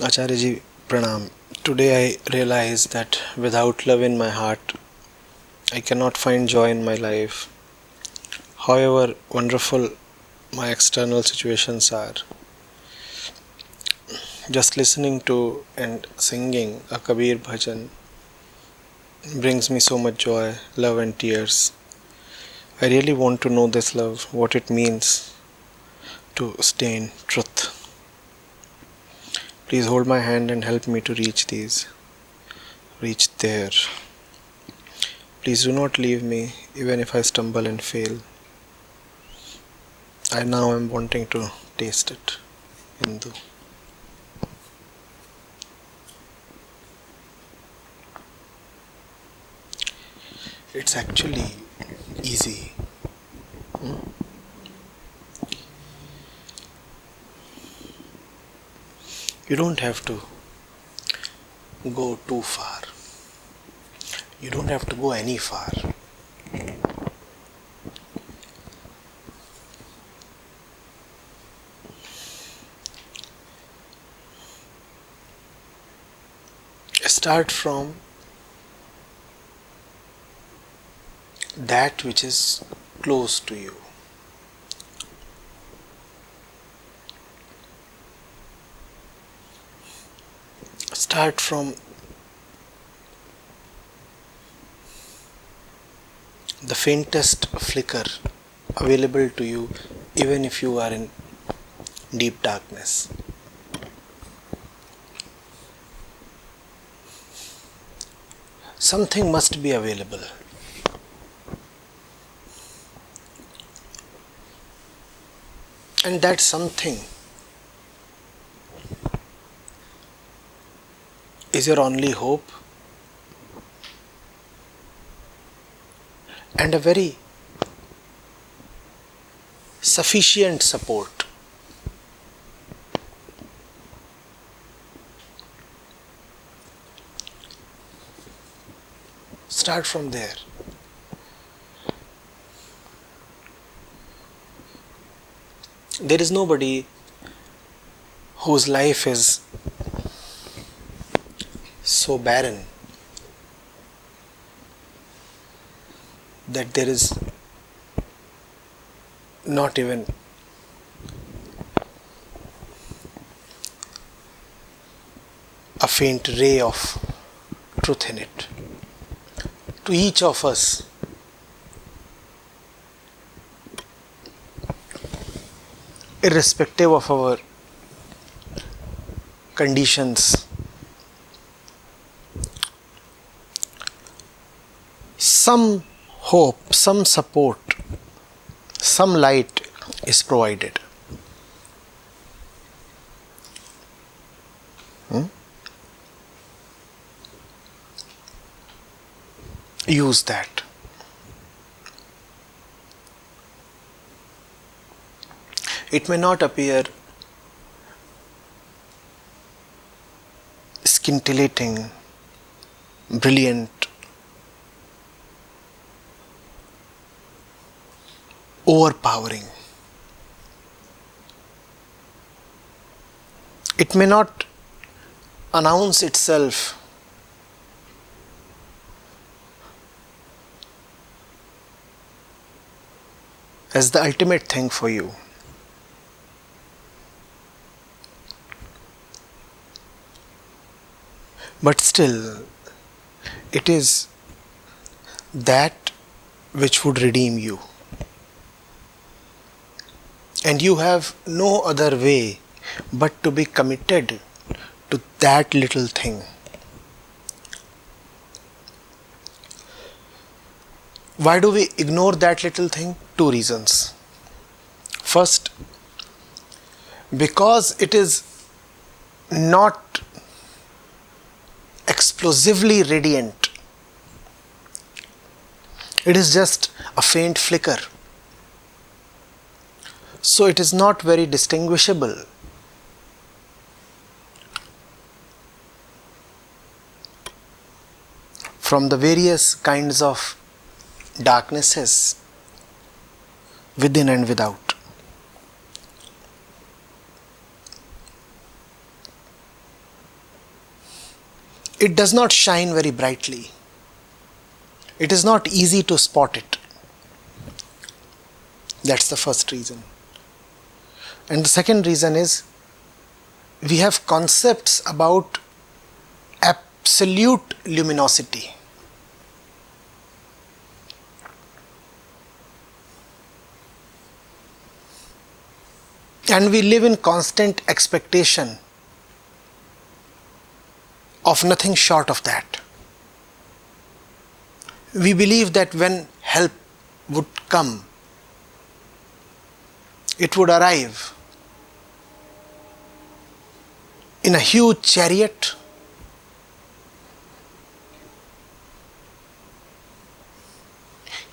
Acharya ji, Pranam. Today I realized that without love in my heart, I cannot find joy in my life. However wonderful my external situations are, just listening to and singing a Kabir bhajan brings me so much joy, love and tears. I really want to know this love, what it means to stay in truth. Please hold my hand and help me to reach there. Please do not leave me even if I stumble and fail. I now am wanting to taste it. Hindu. It's actually easy. You don't have to go too far. You don't have to go any far. Start from that which is close to you. Start from the faintest flicker available to you, even if you are in deep darkness. Something must be available. And that something is your only hope and a very sufficient support. Start from there. There is nobody whose life is so barren that there is not even a faint ray of truth in it. To each of us, irrespective of our conditions, some hope, some support, some light is provided. Use that. It may not appear scintillating, brilliant, overpowering. It may not announce itself as the ultimate thing for you. But still, it is that which would redeem you. And you have no other way but to be committed to that little thing. Why do we ignore that little thing? 2 reasons. First, because it is not explosively radiant. It is just a faint flicker. So it is not very distinguishable from the various kinds of darknesses within and without. it does not shine very brightly. It is not easy to spot it. That's the first reason. And the second reason is we have concepts about absolute luminosity. And we live in constant expectation of nothing short of that. We believe that when help would come, it would arrive in a huge chariot,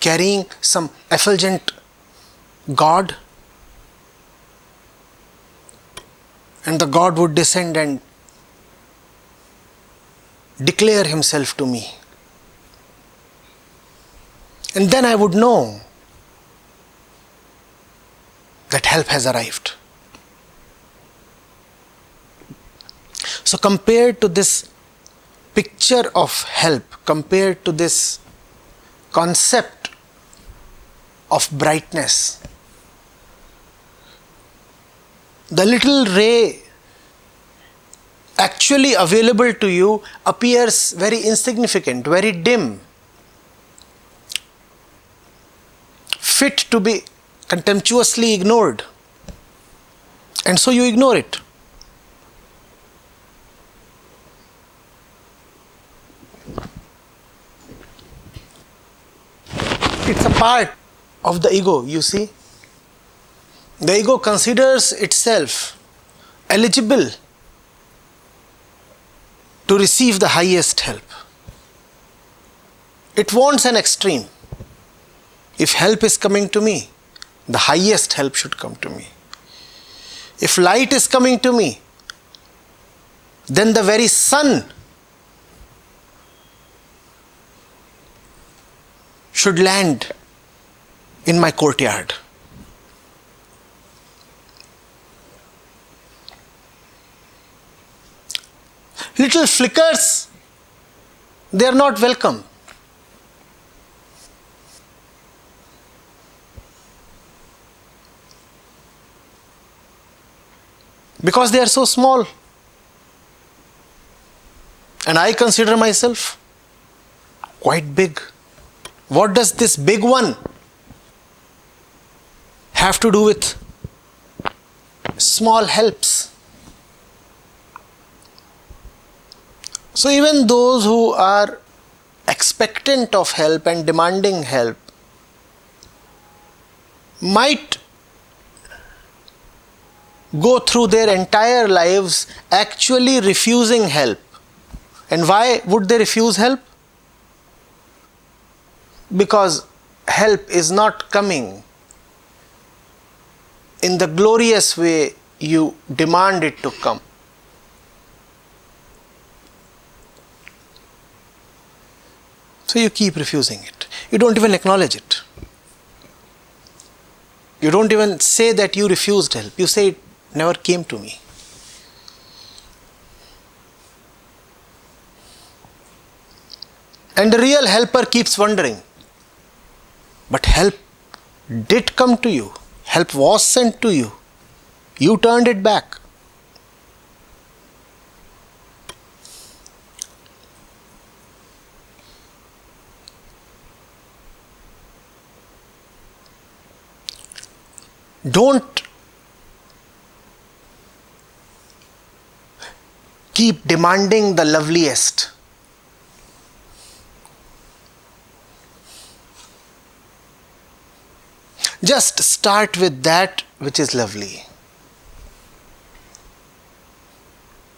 carrying some effulgent god, and the god would descend and declare himself to me. And then I would know that help has arrived. So compared to this picture of help, compared to this concept of brightness, the little ray actually available to you appears very insignificant, very dim, fit to be contemptuously ignored. And so you ignore it. It's a part of the ego, you see. The ego considers itself eligible to receive the highest help. It wants an extreme. If help is coming to me, the highest help should come to me. If light is coming to me, then the very sun should land in my courtyard. Little flickers, they are not welcome. Because they are so small. And I consider myself quite big. What does this big one have to do with small helps? So even those who are expectant of help and demanding help might go through their entire lives actually refusing help. And why would they refuse help? Because help is not coming in the glorious way you demand it to come. So you keep refusing it. You don't even acknowledge it. You don't even say that you refused help. You say it never came to me. And the real helper keeps wondering, but help did come to you. Help was sent to you. You turned it back. Don't keep demanding the loveliest. Just start with that which is lovely.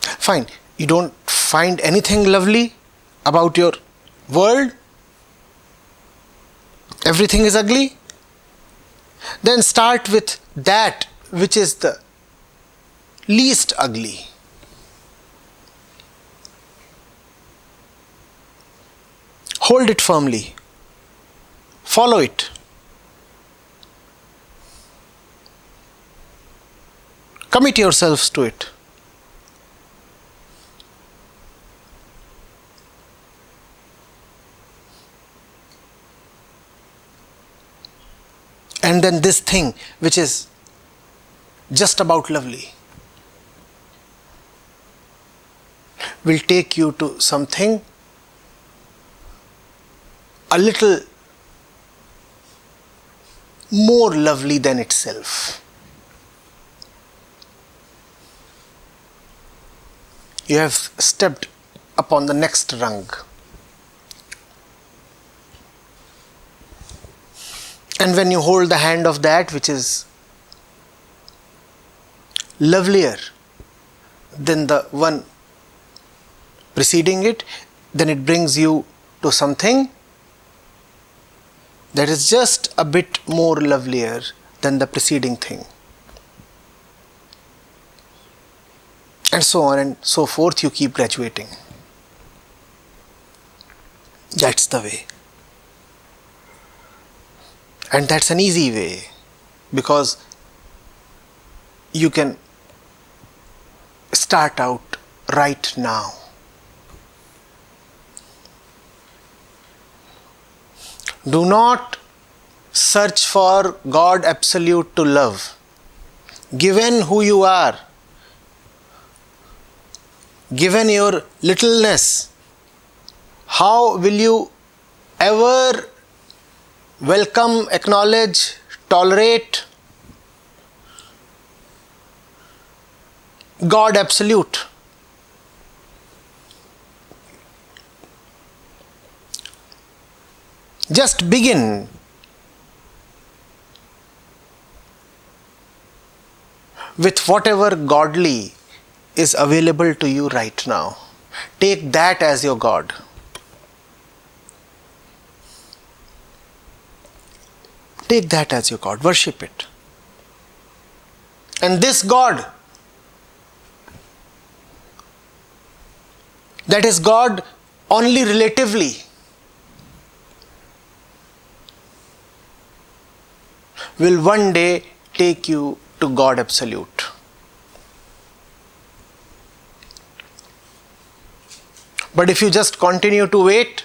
Fine, you don't find anything lovely about your world? Everything is ugly? Then start with that which is the least ugly. Hold it firmly. Follow it. Commit yourselves to it. And then this thing which is just about lovely will take you to something a little more lovely than itself. You have stepped upon the next rung. And when you hold the hand of that which is lovelier than the one preceding it, then it brings you to something that is just a bit more lovelier than the preceding thing. And so on and so forth, you keep graduating. That's the way. And that's an easy way, because you can start out right now. Do not search for God absolute to love. Given who you are, given your littleness, how will you ever welcome, acknowledge, tolerate God absolute? Just begin. With whatever godly is available to you right now. Take that as your God. Take that as your God. Worship it. And this God, that is God only relatively, will one day take you to God absolute. But if you just continue to wait,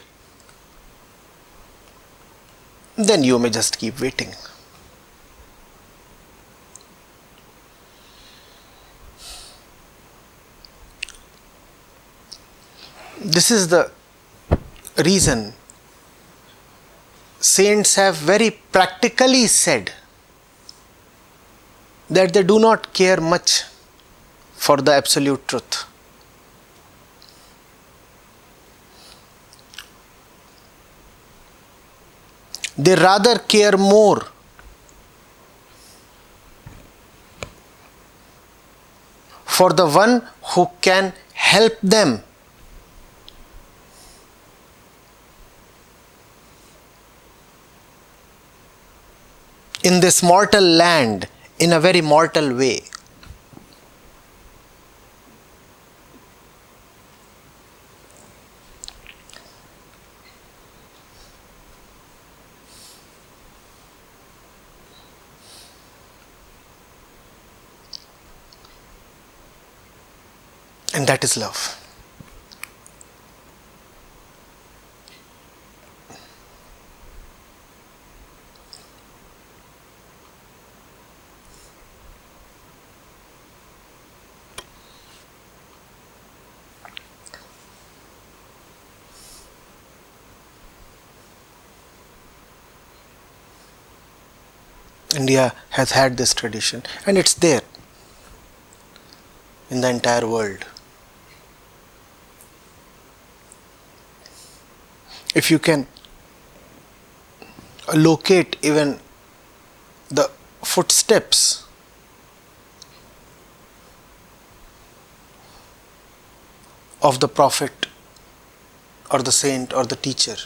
then you may just keep waiting. This is the reason saints have very practically said that they do not care much for the absolute truth. They rather care more for the one who can help them in this mortal land in a very mortal way. And that is love. India has had this tradition, and it's there in the entire world. If you can locate even the footsteps of the prophet or the saint or the teacher,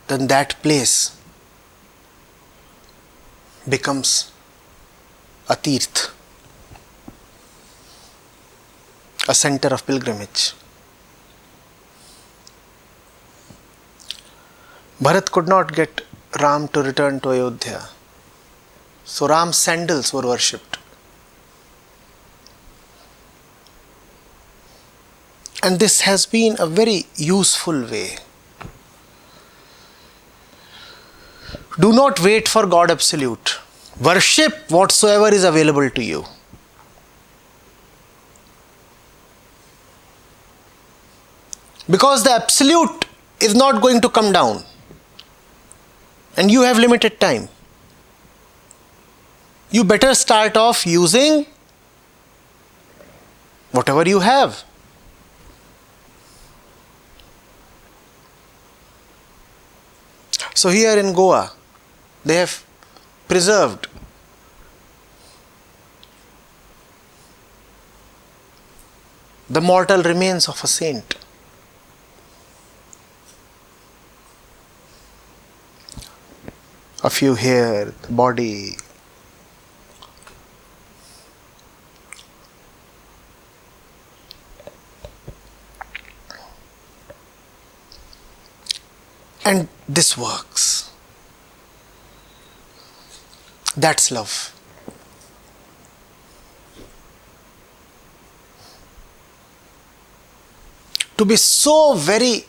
then that place becomes a tirth, a center of pilgrimage. Bharat could not get Ram to return to Ayodhya, so Ram's sandals were worshipped. And this has been a very useful way Do not wait for God absolute. Worship whatsoever is available to you. Because the absolute is not going to come down. And you have limited time. You better start off using whatever you have. So here in Goa, they have preserved the mortal remains of a saint. A few hair, body. And this works. That's love. To be so very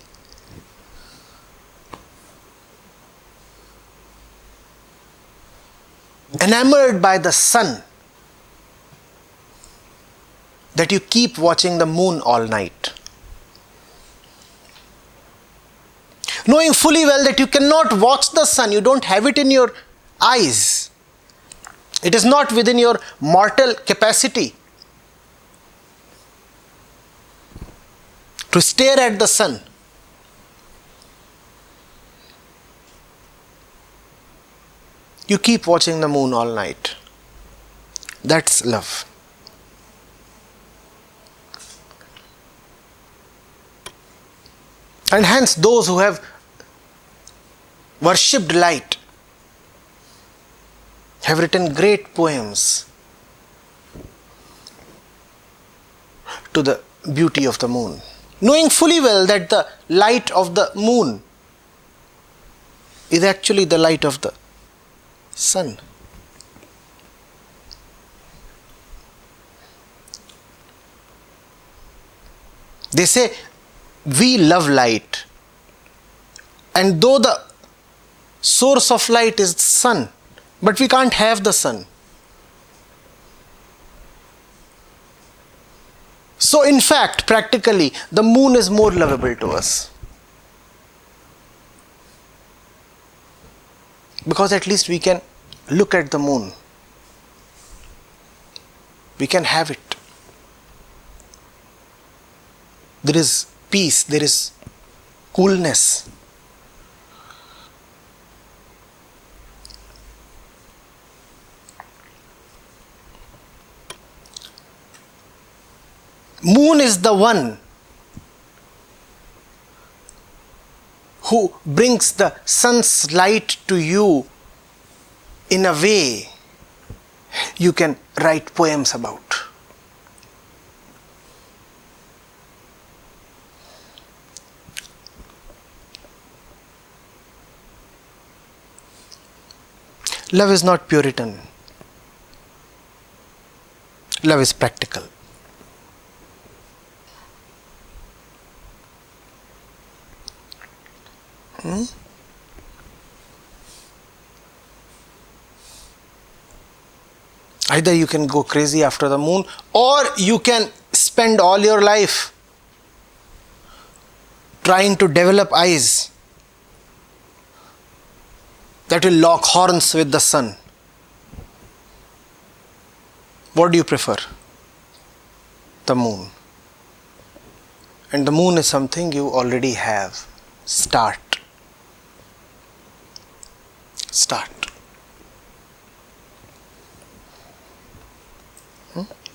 enamored by the sun that you keep watching the moon all night, knowing fully well that you cannot watch the sun, you don't have it in your eyes, it is not within your mortal capacity to stare at the sun. You keep watching the moon all night. That's love. And hence those who have worshipped light have written great poems to the beauty of the moon, knowing fully well that the light of the moon is actually the light of the sun. They say we love light, and though the source of light is sun, but we can't have the sun. So in fact, practically, the moon is more lovable to us. Because at least we can look at the moon. We can have it. There is peace, there is coolness. Moon is the one who brings the sun's light to you in a way you can write poems about. Love is not Puritan. Love is practical. Either you can go crazy after the moon, or you can spend all your life trying to develop eyes that will lock horns with the sun. What do you prefer? The moon. And the moon is something you already have. Start.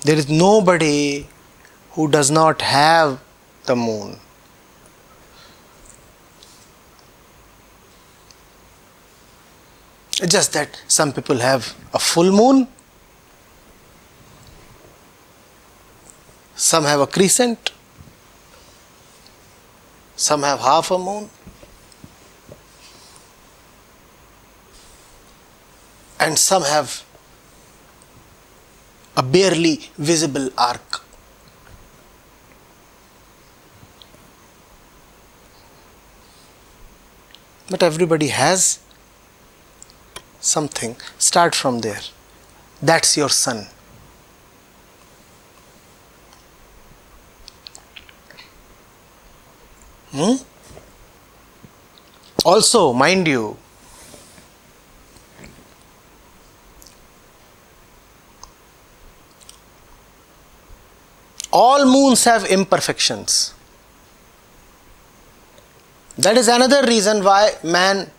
There is nobody who does not have the moon. It's just that some people have a full moon, some have a crescent, some have half a moon, and some have a barely visible arc. But everybody has something, start from there. That's your sun. Also, mind you, all moons have imperfections. That is another reason why man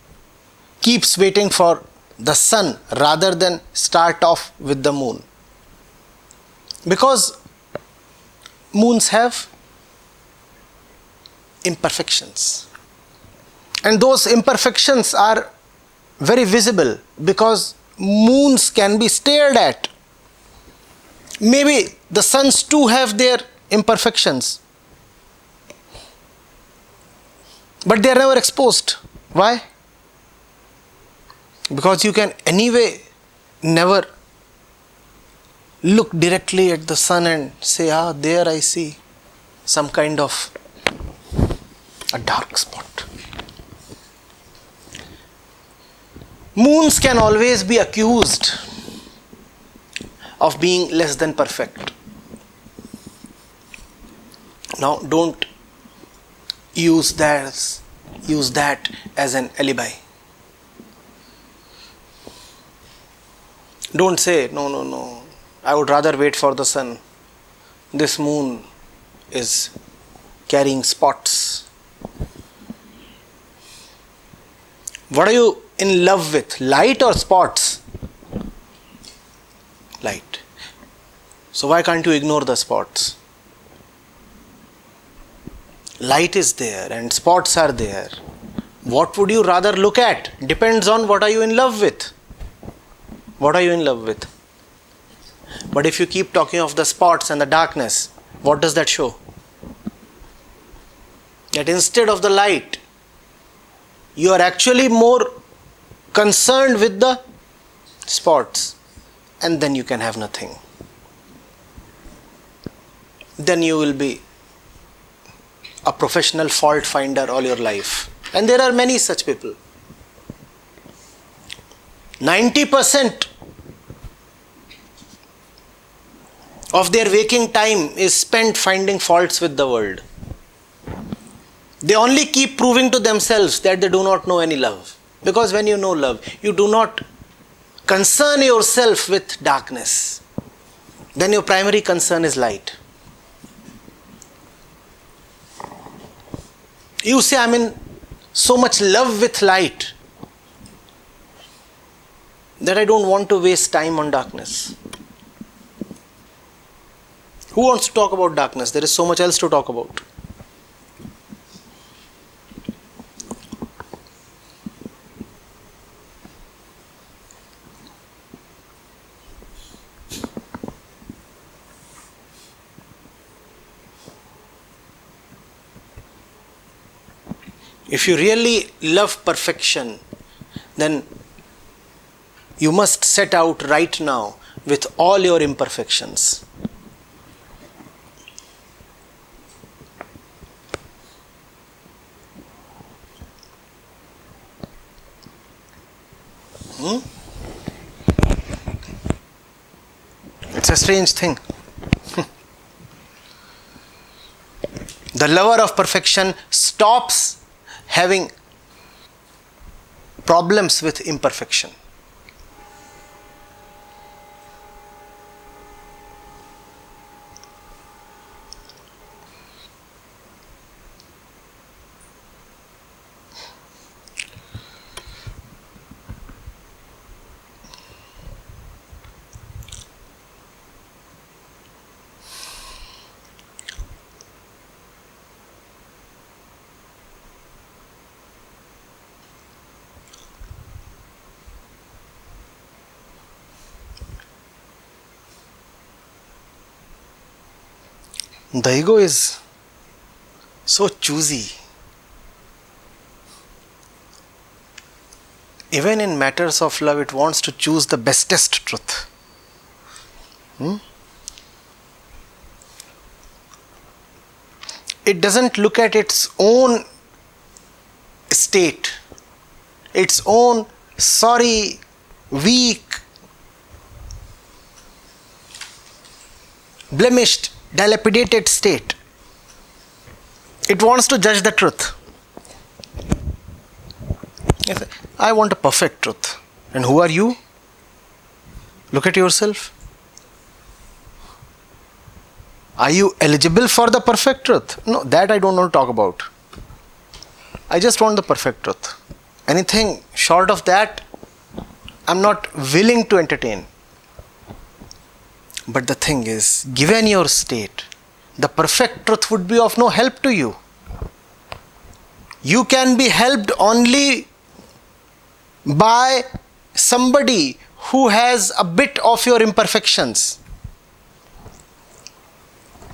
keeps waiting for the sun rather than start off with the moon. Because moons have imperfections. And those imperfections are very visible because moons can be stared at. Maybe the suns too have their imperfections, but they are never exposed. Why? Because you can anyway never look directly at the sun and say, there I see some kind of a dark spot. Moons can always be accused of being less than perfect. Now, don't use that as an alibi. Don't say, no, I would rather wait for the sun. This moon is carrying spots. What are you in love with, light or spots? Light. So why can't you ignore the spots? Light is there and spots are there. What would you rather look at? Depends on what are you in love with. What are you in love with? But if you keep talking of the spots and the darkness, what does that show? That instead of the light, you are actually more concerned with the spots, and then you can have nothing. Then you will be a professional fault finder all your life. And there are many such people. 90% of their waking time is spent finding faults with the world. They only keep proving to themselves that they do not know any love. Because when you know love, you do not concern yourself with darkness. Then your primary concern is light. You say, I'm in so much love with light that I don't want to waste time on darkness. Who wants to talk about darkness? There is so much else to talk about. If you really love perfection, then you must set out right now with all your imperfections. It's a strange thing. The lover of perfection stops having problems with imperfection. The ego is so choosy. Even in matters of love, it wants to choose the bestest truth. It doesn't look at its own state, its own sorry weak, blemished, dilapidated state. It wants to judge the truth. Yes, I want a perfect truth. And who are you? Look at yourself. Are you eligible for the perfect truth? No, that I don't want to talk about. I just want the perfect truth. Anything short of that, I'm not willing to entertain. But the thing is, given your state, the perfect truth would be of no help to you. You can be helped only by somebody who has a bit of your imperfections.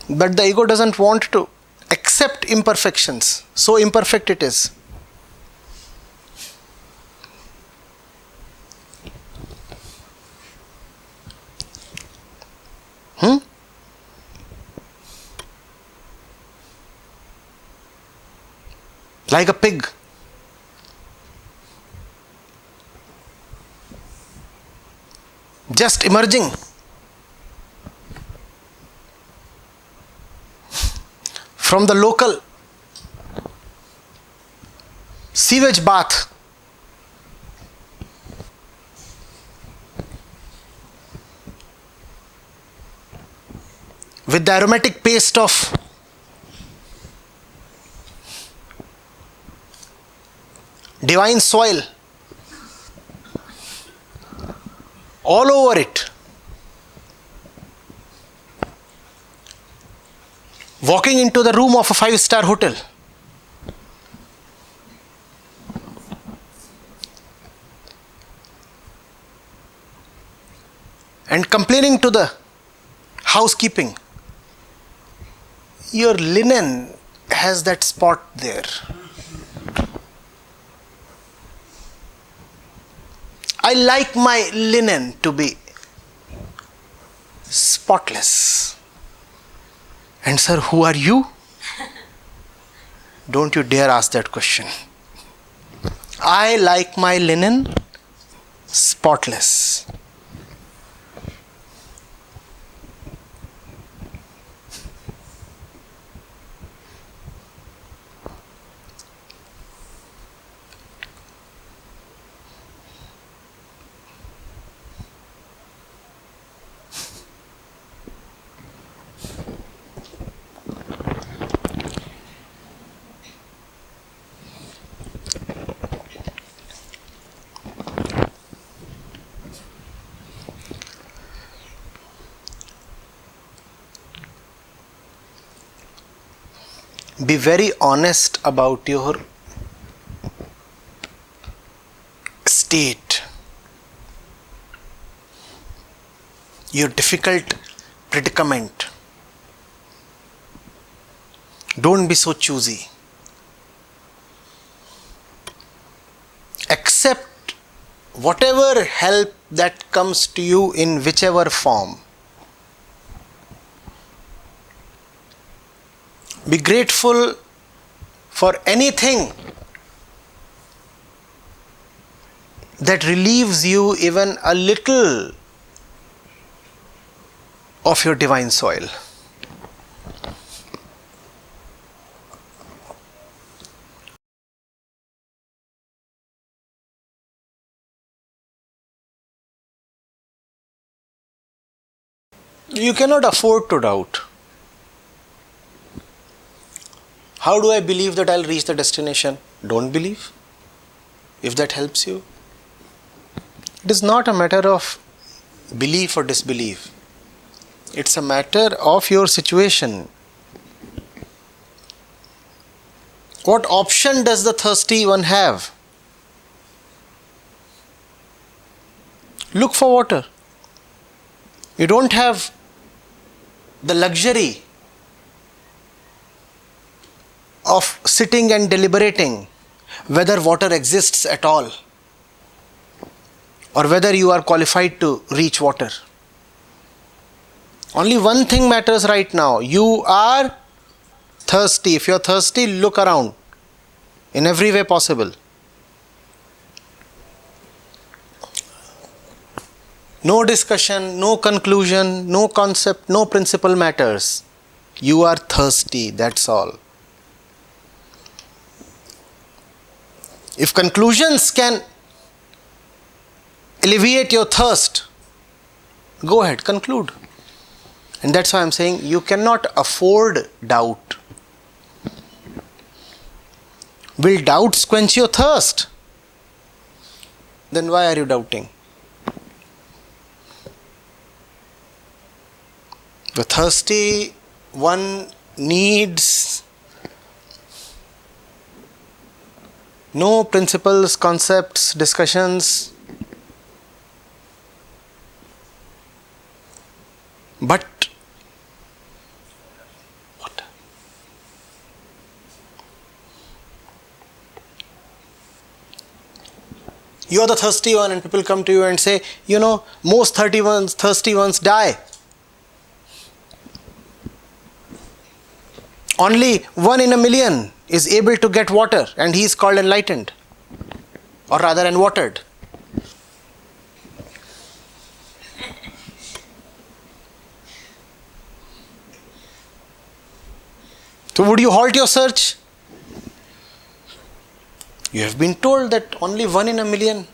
But the ego doesn't want to accept imperfections. So imperfect it is. Like a pig. Just emerging from the local sewage bath. With the aromatic paste of divine soil all over it. Walking into the room of a 5-star hotel. And complaining to the housekeeping. Your linen has that spot there. I like my linen to be spotless. And sir, who are you? Don't you dare ask that question. I like my linen spotless. Be very honest about your state, your difficult predicament. Don't be so choosy. Accept whatever help that comes to you in whichever form. Be grateful for anything that relieves you even a little of your divine soil. You cannot afford to doubt. How do I believe that I'll reach the destination? Don't believe. If that helps you. It is not a matter of belief or disbelief. It's a matter of your situation. What option does the thirsty one have? Look for water. You don't have the luxury of sitting and deliberating whether water exists at all or whether you are qualified to reach water. Only one thing matters right now. You are thirsty. If you are thirsty, look around in every way possible. No discussion, no conclusion, no concept, no principle matters. You are thirsty, that's all. If conclusions can alleviate your thirst, go ahead, conclude. And that's why I'm saying you cannot afford doubt. Will doubts quench your thirst? Then why are you doubting? The thirsty one needs no principles, concepts, discussions, but what? You are the thirsty one, and people come to you and say, most thirsty ones die. Only 1 in a million is able to get water, and he is called enlightened, or rather enwatered. So would you halt your search? You have been told that only 1 in a million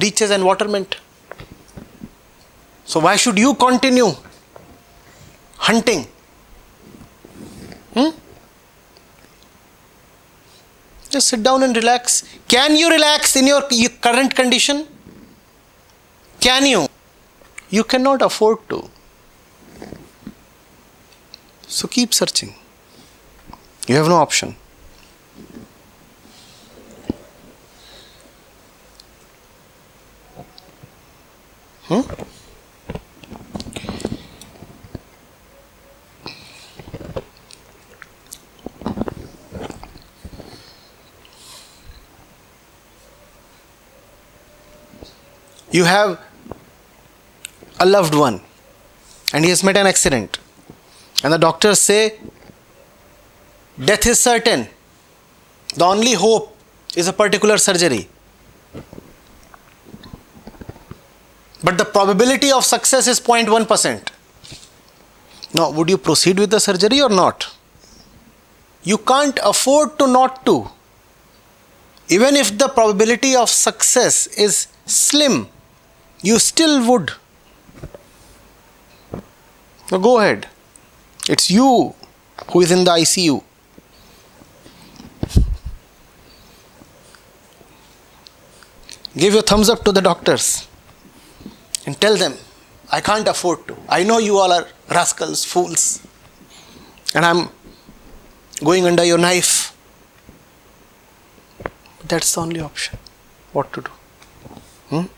reaches enwaterment. So why should you continue hunting? Just sit down and relax. Can you relax in your current condition? Can you? You cannot afford to. So keep searching. You have no option. You have a loved one and he has met an accident, and the doctors say death is certain. The only hope is a particular surgery. But the probability of success is 0.1%. Now, would you proceed with the surgery or not? You can't afford to not to. Even if the probability of success is slim, you still would. Now go ahead. It's you who is in the ICU. Give your thumbs up to the doctors and tell them, I can't afford to. I know you all are rascals, fools, and I'm going under your knife. That's the only option. What to do?